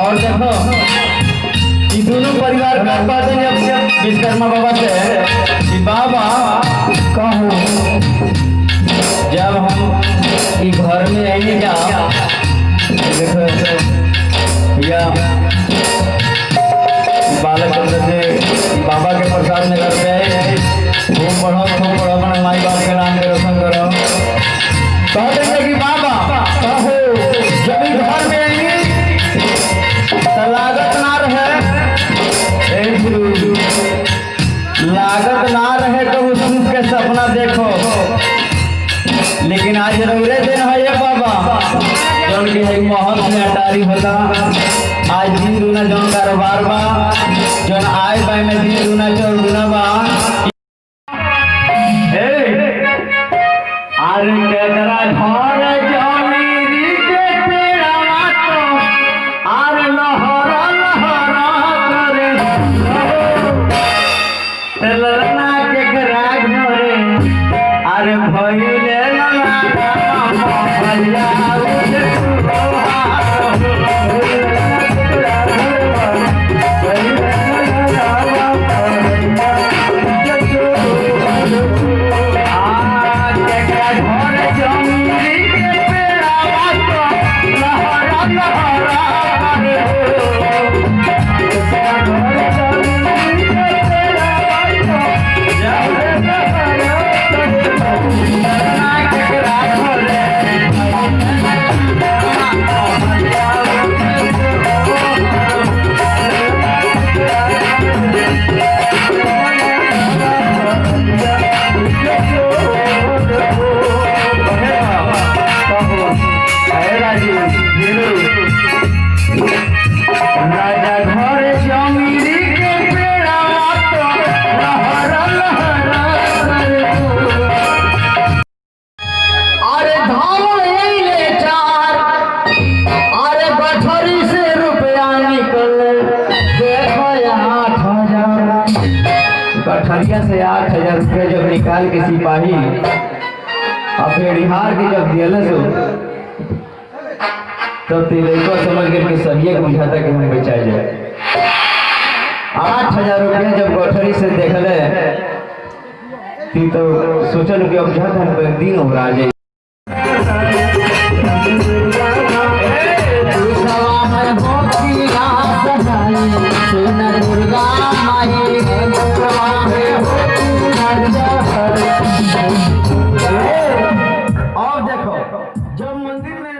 और देखो ये दोनों परिवार का बात है जब विश्वकर्मा बाबा से कि बाबा कहो जब हम इस घर में आएंगे क्या देखो भैया बालक चंद्र से बाबा के प्रसाद में घर पे आए खूब पढ़ो अपने माई बाप के नाम के रोशन करो कहते हैं कि बाबा कहो जब इस घर में आएंगे तो लागत ना रहे लागत ना रहे तो उस के सपना देखो लेकिन आज रौरे दिन है ये बाबा जौन की है महल में अटारी होता आज दिन दूना जौन कारोबार बा जौन आय बाय में दिन दूना चौर दूना बा आर केकरा घर जमीरी के पेड़वा तो आर लहरा लहरा करे तेलना केकरा घरे आर भइले लला भैया कठरिया से 8,000 रुपया जब निकाल के सिपाही और बिहार की जब दियल तो तिलको समझ करके सही बुझाता कि हम बेचा जाए 8,000 रुपया जब गठरी से देखले तो सोचल कि अब जाता दिन हो रहा जाए अब देखो जब मंदिर में